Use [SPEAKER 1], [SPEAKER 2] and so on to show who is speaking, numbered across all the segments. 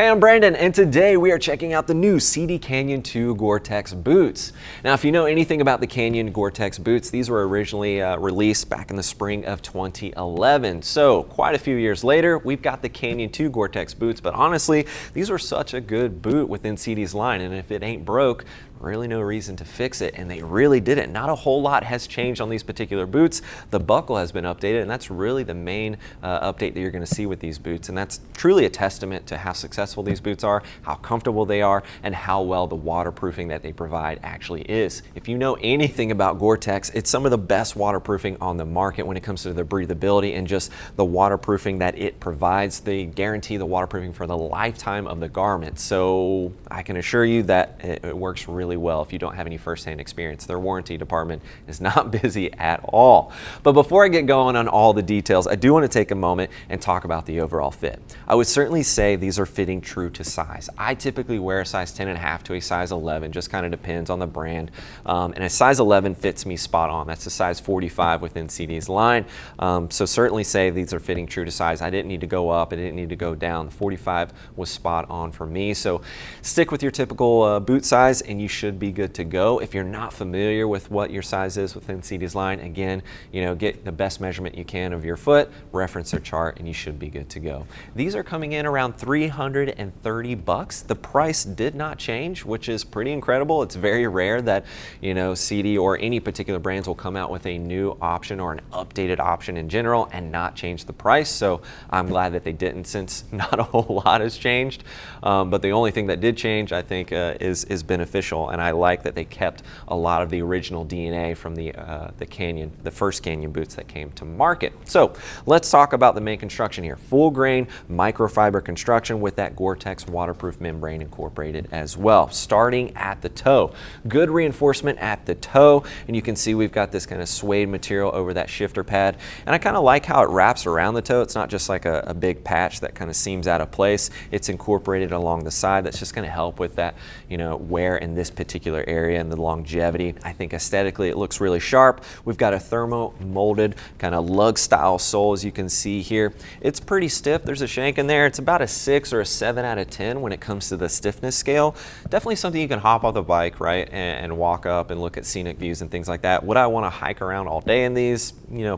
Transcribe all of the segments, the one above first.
[SPEAKER 1] Hey, I'm Brandon, and today we are checking out the new SIDI Canyon 2 Gore-Tex Boots. Now, if you know anything about the Canyon Gore-Tex Boots, these were originally released back in the spring of 2011. So, quite a few years later, we've got the Canyon 2 Gore-Tex Boots, but honestly, these were such a good boot within SIDI's line, and if it ain't broke, really no reason to fix it, and they really didn't. Not a whole lot has changed on these particular boots. The buckle has been updated, and that's really the main update that you're going to see with these boots, and that's truly a testament to how successful these boots are, how comfortable they are, and how well the waterproofing that they provide actually is. If you know anything about Gore-Tex, it's some of the best waterproofing on the market when it comes to the breathability and just the waterproofing that it provides. They guarantee the waterproofing for the lifetime of the garment, so I can assure you that it works really well if you don't have any first-hand experience. Their warranty department is not busy at all. But before I get going on all the details, I do want to take a moment and talk about the overall fit. I would certainly say these are fitting true to size. I typically wear a size 10.5 to a size 11, just kind of depends on the brand. And a size 11 fits me spot on. That's a size 45 within SIDI's line. So certainly say these are fitting true to size. I didn't need to go up, I didn't need to go down. The 45 was spot on for me. So stick with your typical boot size and you should be good to go. If you're not familiar with what your size is within SIDI's line, again, get the best measurement you can of your foot, reference their chart, and you should be good to go. These are coming in around $330. The price did not change, which is pretty incredible. It's very rare that, SIDI or any particular brands will come out with a new option or an updated option in general and not change the price. So I'm glad that they didn't, since not a whole lot has changed. But the only thing that did change, I think, is beneficial. And I like that they kept a lot of the original DNA from the first Canyon boots that came to market. So let's talk about the main construction here. Full grain microfiber construction with that Gore-Tex waterproof membrane incorporated as well. Starting at the toe, good reinforcement at the toe, and you can see we've got this kind of suede material over that shifter pad, and I kind of like how it wraps around the toe. It's not just like a big patch that kind of seems out of place. It's incorporated along the side. That's just going to help with that wear in this particular area and the longevity. I think aesthetically it looks really sharp. We've got a thermo molded kind of lug style sole, as you can see here. It's pretty stiff. There's a shank in there. It's about a 6 or a 7 out of 10 when it comes to the stiffness scale. Definitely something you can hop off the bike, right, and walk up and look at scenic views and things like that. Would I want to hike around all day in these?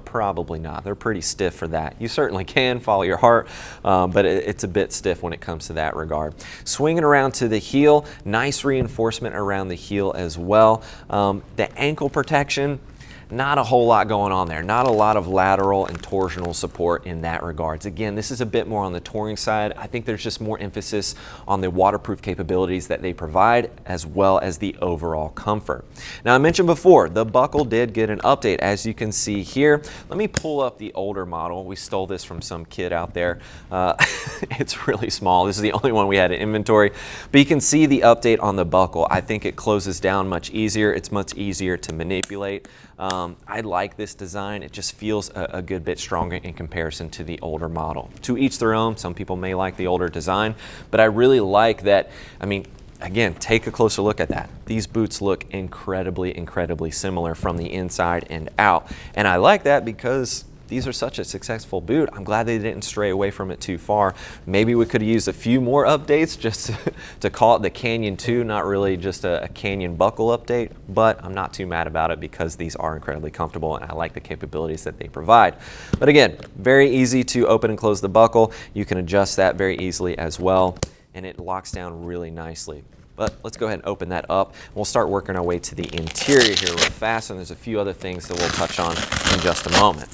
[SPEAKER 1] Probably not. They're pretty stiff for that. You certainly can follow your heart, but it's a bit stiff when it comes to that regard. Swinging around to the heel, nice reinforcement around the heel as well. The ankle protection, not a whole lot going on there. Not a lot of lateral and torsional support in that regards. Again, this is a bit more on the touring side. I think there's just more emphasis on the waterproof capabilities that they provide, as well as the overall comfort. Now, I mentioned before, the buckle did get an update, as you can see here. Let me pull up the older model. We stole this from some kid out there. It's really small. This is the only one we had in inventory, but you can see the update on the buckle. I think it closes down much easier. It's much easier to manipulate. I like this design. It just feels a good bit stronger in comparison to the older model. To each their own. Some people may like the older design, but I really like that. I mean, again, take a closer look at that. These boots look incredibly, incredibly similar from the inside and out. And I like that because these are such a successful boot. I'm glad they didn't stray away from it too far. Maybe we could have used a few more updates just to call it the Canyon 2, not really just a Canyon buckle update, but I'm not too mad about it because these are incredibly comfortable and I like the capabilities that they provide. But again, very easy to open and close the buckle. You can adjust that very easily as well, and it locks down really nicely. But let's go ahead and open that up. We'll start working our way to the interior here real fast, and there's a few other things that we'll touch on in just a moment.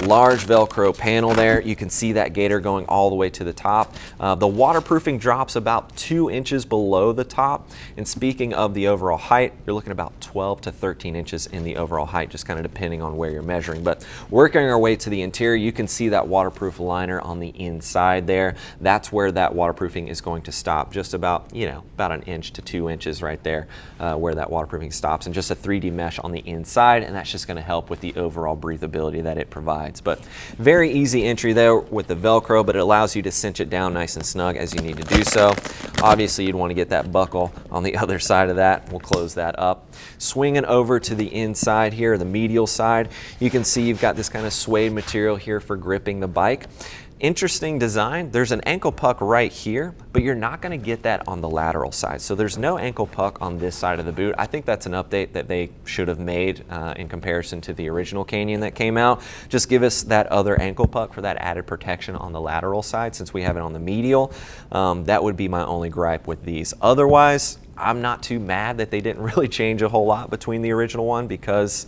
[SPEAKER 1] Large Velcro panel there. You can see that gaiter going all the way to the top. The waterproofing drops about 2 inches below the top. And speaking of the overall height, you're looking about 12 to 13 inches in the overall height, just kind of depending on where you're measuring. But working our way to the interior, you can see that waterproof liner on the inside there. That's where that waterproofing is going to stop, just about, about 1 inch to 2 inches right there, where that waterproofing stops, and just a 3D mesh on the inside, and that's just going to help with the overall breathability that it provides. But very easy entry there with the Velcro, but it allows you to cinch it down nice and snug as you need to do so. Obviously, you'd want to get that buckle on the other side of that. We'll close that up. Swinging over to the inside here, the medial side, you can see you've got this kind of suede material here for gripping the bike. Interesting design. There's an ankle puck right here, but you're not going to get that on the lateral side. So there's no ankle puck on this side of the boot. I think that's an update that they should have made in comparison to the original Canyon that came out. Just give us that other ankle puck for that added protection on the lateral side since we have it on the medial. That would be my only gripe with these. Otherwise, I'm not too mad that they didn't really change a whole lot between the original one because,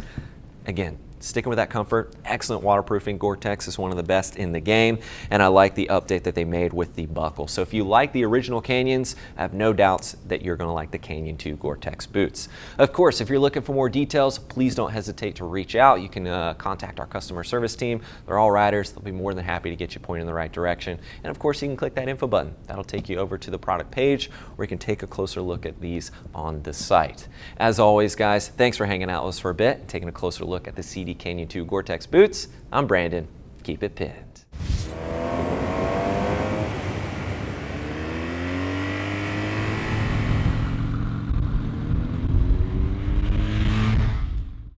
[SPEAKER 1] again, sticking with that comfort, excellent waterproofing. Gore-Tex is one of the best in the game, and I like the update that they made with the buckle. So if you like the original Canyons, I have no doubts that you're going to like the Canyon 2 Gore-Tex boots. Of course, if you're looking for more details, please don't hesitate to reach out. You can contact our customer service team. They're all riders. They'll be more than happy to get you pointed in the right direction. And of course, you can click that info button. That'll take you over to the product page where you can take a closer look at these on the site. As always, guys, thanks for hanging out with us for a bit and taking a closer look at the SIDI Canyon 2 Gore-Tex boots. I'm Brandon. Keep it pit.